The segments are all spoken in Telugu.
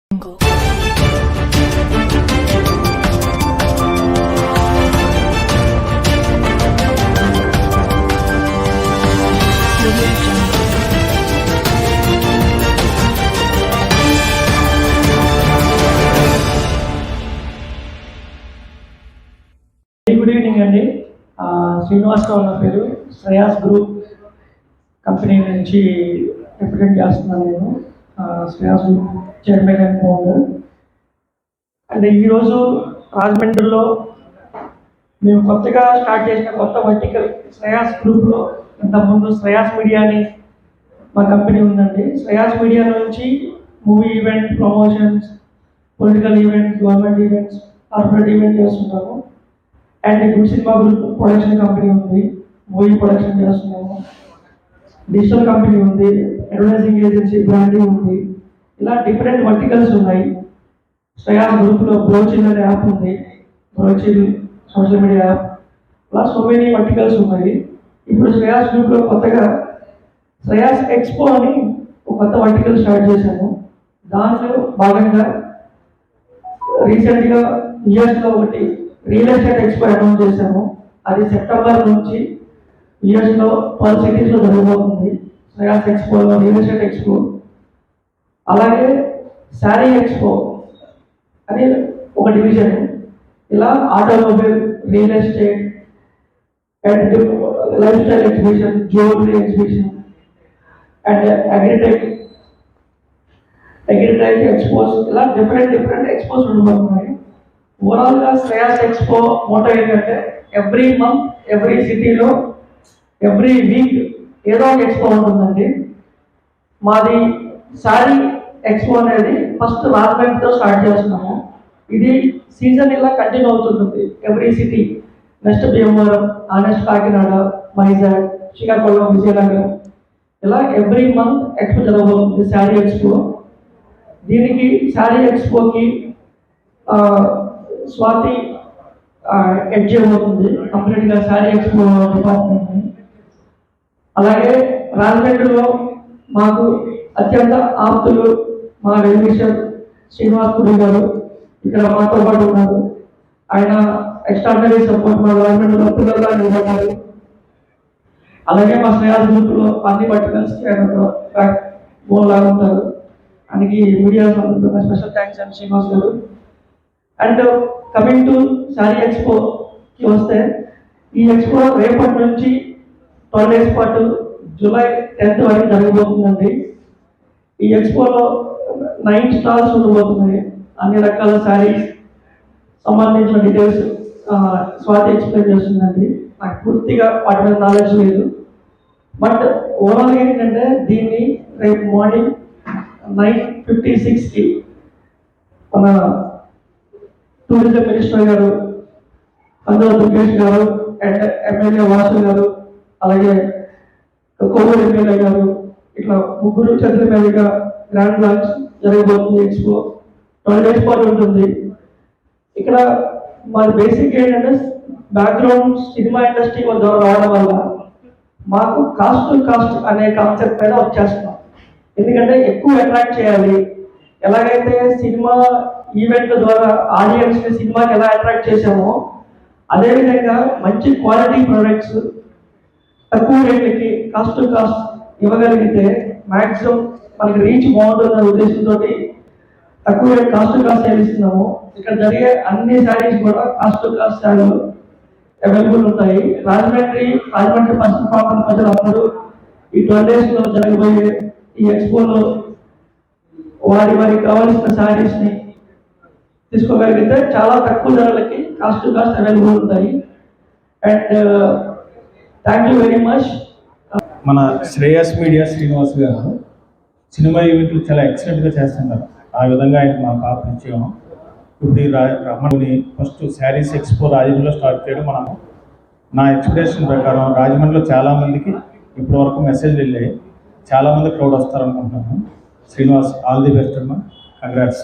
గుడ్ ఈవినింగ్ అండి. శ్రీనివాసరావు నా పేరు. శ్రేయాస్ గ్రూప్ కంపెనీ నుంచి రిప్రజెంట్ చేస్తున్నాను నేను. Shreyas group chairman and founder. అంటే ఈరోజు రాజమండ్రిలో మేము కొత్తగా స్టార్ట్ చేసిన కొత్త వర్టికల్ శ్రేయాస్ గ్రూప్లో, ఇంతకుముందు శ్రేయాస్ మీడియా అని మా కంపెనీ ఉందండి. శ్రేయాస్ మీడియా నుంచి movie event promotions, political events, government events, corporate event చేస్తున్నాము. And good cinema group production company ఉంది, మూవీ ప్రొడక్షన్ చేస్తున్నాము. డిజిటల్ కంపెనీ ఉంది, అడ్వర్టైజింగ్ ఏజెన్సీ, బ్రాండింగ్ ఉంది. ఇలా డిఫరెంట్ వర్టికల్స్ ఉన్నాయి. శ్రేయాస్ గ్రూప్లో బ్రోచిల్ అనే యాప్ ఉంది, బ్రోచిల్ సోషల్ మీడియా యాప్. అలా సో మెనీ వర్టికల్స్ ఉన్నాయి. ఇప్పుడు శ్రేయాస్ గ్రూప్లో కొత్తగా శ్రేయాస్ ఎక్స్పో అని ఒక కొత్త వర్టికల్ స్టార్ట్ చేశాము. దాంట్లో భాగంగా రీసెంట్గా యూఎస్లో ఒకటి రియల్ ఎస్టేట్ ఎక్స్పో అనౌన్స్ చేశాము. అది సెప్టెంబర్ నుంచి యూఎస్లో 12 సిటీస్లో జరగబోతుంది. శ్రేయాస్ ఎక్స్పోలో రియల్ ఎస్టేట్ ఎక్స్పో, అలాగే శారీ ఎక్స్పో అని ఒక డివిజన్. ఇలా automobile, real estate and life style exhibition, jewellery exhibition and agritech expos, ఇలా డిఫరెంట్ ఎక్స్పోస్ ఉండబోతున్నాయి. ఓవరాల్గా శ్రేయాస్ ఎక్స్పో మోటో ఏంటంటే ఎవ్రీ మంత్, ఎవ్రీ సిటీలో, ఎవ్రీ వీక్ ఏదో ఒక ఎక్స్పో ఉంటుందండి. మాది శారీ ఎక్స్పో అనేది ఫస్ట్ రాజమండ్రితో స్టార్ట్ చేస్తున్నాము. ఇది సీజన్ ఇలా కంటిన్యూ అవుతుంటుంది. Every city, next Bhimavaram, next Kakinada, Vizag, Srikakulam, Vizianagaram, ఇలా ఎవ్రీ మంత్ ఎక్స్పో జరగబోతుంది శారీ ఎక్స్పో. దీనికి శారీ ఎక్స్పోకి స్వాతి హెడ్ చేయబోతుంది కంప్లీట్గా శారీ ఎక్స్పో డిపార్ట్మెంట్ని. అలాగే రాజమండ్రిలో మాకు అత్యంత ఆప్తులు మా వెల్విషర్ శ్రీనివాసపురి గారు ఇక్కడ మాతో పాటు ఉన్నారు. ఆయన ఎక్స్ట్రాడినరీ సపోర్ట్ మా రాజమండ్రిలో పిల్లలుగా నిలబడ్డారు. అలాగే మా శ్రేయాస్ గ్రూప్లో అన్ని వర్టికల్స్కి ఆయన మూలాగా ఉంటారు. ఆయనకి మీడియా సంబంధించిన స్పెషల్ థ్యాంక్స్ అండ్ శ్రీనివాస్ గారు. అండ్ కమింగ్ టు శారీ ఎక్స్పోకి వస్తే, ఈ ఎక్స్పో రేపటి నుంచి 12 days పాటు జూలై 10th వరకు జరగబోతుందండి. ఈ ఎక్స్పోలో 9 స్టాల్స్ ఉండబోతున్నాయి. అన్ని రకాల శారీస్ సంబంధించిన డీటెయిల్స్ స్వాతి ఎక్స్ప్లెయిన్ చేస్తుందండి. నాకు పూర్తిగా వాటి మీద నాలెడ్జ్ లేదు. బట్ ఓవరాల్గా ఏంటంటే దీన్ని రేపు మార్నింగ్ 9:56కి మన టూరిజం మినిస్టర్ గారు కందుల దుర్గేష్ గారు అండ్ ఎమ్మెల్యే వాసు గారు, అలాగే కోవూరు ఎమ్మెల్యే గారు, ఇట్లా ముగ్గురు చేతుల మీదుగా గ్రాండ్ లాంచ్ జరగబోతుంది. ఎక్స్పో 12 days పాటు ఉంటుంది. ఇక్కడ మాది బేసిక్ ఏంటంటే బ్యాక్గ్రౌండ్ సినిమా ఇండస్ట్రీ ద్వారా రావడం వల్ల మాకు కాస్ట్ అనే కాన్సెప్ట్ మీద వచ్చేస్తున్నాం. ఎందుకంటే ఎక్కువ అట్రాక్ట్ చేయాలి. ఎలాగైతే సినిమా ఈవెంట్ ద్వారా ఆడియన్స్ని సినిమాకి ఎలా అట్రాక్ట్ చేసామో, అదేవిధంగా మంచి క్వాలిటీ ప్రొడక్ట్స్ తక్కువ రేట్లకి కాస్ట్ ఇవ్వగలిగితే మ్యాక్సిమం మనకి రీచ్ బాగుంటుందనే ఉద్దేశంతో తక్కువ రేట్ కాస్ట్ సేల్ ఇస్తున్నాము. ఇక్కడ జరిగే అన్ని శారీస్ కూడా కాస్ట్ శారీలు అవైలబుల్ ఉంటాయి. రాజమండ్రి పశ్చిమ ప్రాంతం ప్రజలు అందరూ ఈ 12 daysలో జరగబోయే ఈ ఎక్స్పోలో వారికి కావాల్సిన శారీస్ని తీసుకోగలిగితే చాలా తక్కువ ధరలకి కాస్ట్ అవైలబుల్ ఉంటాయి. And thank you very much. మన శ్రేయాస్ మీడియా శ్రీనివాస్ గారు సినిమా ఈవెంట్లు చాలా ఎక్సలెంట్గా చేస్తున్నారు. ఆ విధంగా ఆయన మాకు ఆపరిచయం. ఇప్పుడు ఈ రమణి ఫస్ట్ శారీస్ ఎక్స్పో రాజమండ్రిలో స్టార్ట్ చేయడం, మనము నా ఎక్స్పెక్టేషన్ ప్రకారం రాజమండ్రిలో చాలామందికి ఇప్పటి వరకు మెసేజ్లు వెళ్ళాయి. చాలామంది క్రౌడ్ వస్తారనుకుంటున్నాను. శ్రీనివాస్, ఆల్ ది బెస్ట్ అమ్మా, congrats.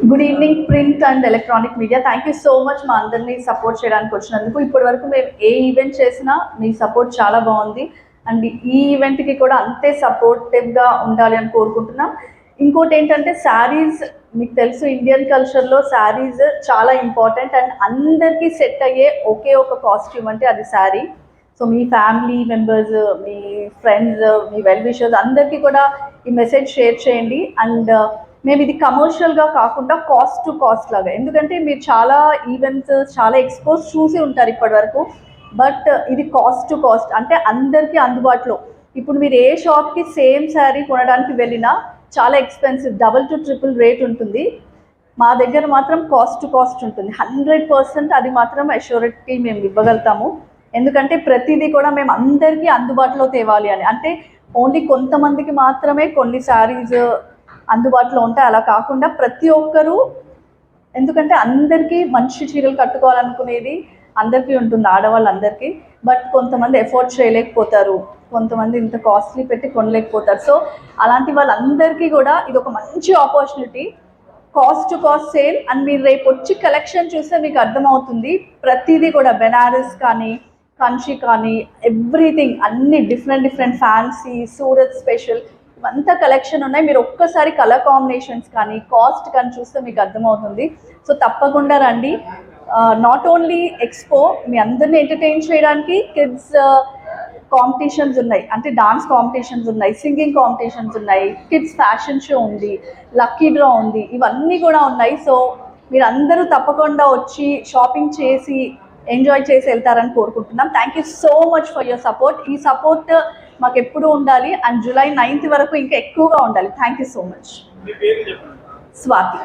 Good evening print and electronic media. Thank you so much మా అందరినీ సపోర్ట్ చేయడానికి వచ్చినందుకు. ఇప్పటి వరకు మేము ఏ ఈవెంట్ చేసినా మీ సపోర్ట్ చాలా బాగుంది. అండ్ ఈ ఈవెంట్కి కూడా అంతే సపోర్టివ్గా ఉండాలి అని కోరుకుంటున్నాం. ఇంకోటి ఏంటంటే శారీస్, మీకు తెలుసు ఇండియన్ కల్చర్లో శారీస్ చాలా ఇంపార్టెంట్ అండ్ అందరికీ సెట్ అయ్యే ఒకే ఒక కాస్ట్యూమ్ అంటే అది శారీ. సో మీ ఫ్యామిలీ మెంబర్స్, మీ ఫ్రెండ్స్, మీ వెల్ విషర్స్ అందరికీ కూడా ఈ మెసేజ్ షేర్ చేయండి. అండ్ మేము ఇది కమర్షియల్గా కాకుండా కాస్ట్ టు కాస్ట్ లాగా, ఎందుకంటే మీరు చాలా ఈవెంట్స్, చాలా ఎక్స్పోజ్ చూసి ఉంటారు ఇప్పటి వరకు. బట్ ఇది కాస్ట్ టు కాస్ట్ అంటే అందరికీ అందుబాటులో. ఇప్పుడు మీరు ఏ షాప్కి సేమ్ శారీ కొనడానికి వెళ్ళినా చాలా expensive, double to triple rate ఉంటుంది. మా దగ్గర మాత్రం కాస్ట్ టు కాస్ట్ ఉంటుంది. 100% అది మాత్రం అష్యూరిటీ మేము ఇవ్వగలుగుతాము. ఎందుకంటే ప్రతిదీ కూడా మేము అందరికీ అందుబాటులో తేవాలి అని, అంటే ఓన్లీ కొంతమందికి మాత్రమే కొన్ని శారీస్ అందుబాటులో ఉంటాయి అలా కాకుండా ప్రతి ఒక్కరూ, ఎందుకంటే అందరికీ మంచి చీరలు కట్టుకోవాలనుకునేది అందరికీ ఉంటుంది, ఆడవాళ్ళందరికీ. బట్ కొంతమంది ఎఫోర్డ్ చేయలేకపోతారు, కొంతమంది ఇంత కాస్ట్లీ పెట్టి కొనలేకపోతారు. సో అలాంటి వాళ్ళందరికీ కూడా ఇది ఒక మంచి opportunity, cost to cost sale. And మీరు రేపు వచ్చి కలెక్షన్ చూస్తే మీకు అర్థమవుతుంది. ప్రతిదీ కూడా బెనారస్ కానీ, కంచి కానీ, ఎవ్రీథింగ్ అన్ని డిఫరెంట్ ఫ్యాన్సీ, సూరత్ స్పెషల్ ఇవంతా కలెక్షన్ ఉన్నాయి. మీరు ఒక్కసారి కలర్ కాంబినేషన్స్ కానీ, కాస్ట్ కానీ చూస్తే మీకు అర్థమవుతుంది. సో తప్పకుండా రండి. నాట్ ఓన్లీ ఎక్స్పో, మీ అందరినీ ఎంటర్టైన్ చేయడానికి కిడ్స్ కాంపిటీషన్స్ ఉన్నాయి, అంటే డాన్స్ కాంపిటీషన్స్ ఉన్నాయి, సింగింగ్ కాంపిటీషన్స్ ఉన్నాయి, కిడ్స్ ఫ్యాషన్ షో ఉంది, లక్కీ డ్రా ఉంది, ఇవన్నీ కూడా ఉన్నాయి. సో మీరు అందరూ తప్పకుండా వచ్చి షాపింగ్ చేసి ఎంజాయ్ చేసి వెళ్తారని కోరుకుంటున్నాం. Thank you so much for your support. ఈ సపోర్ట్ మాకు ఎప్పుడూ ఉండాలి అండ్ July 9th వరకు ఇంకా ఎక్కువగా ఉండాలి. Thank you so much. Swathi.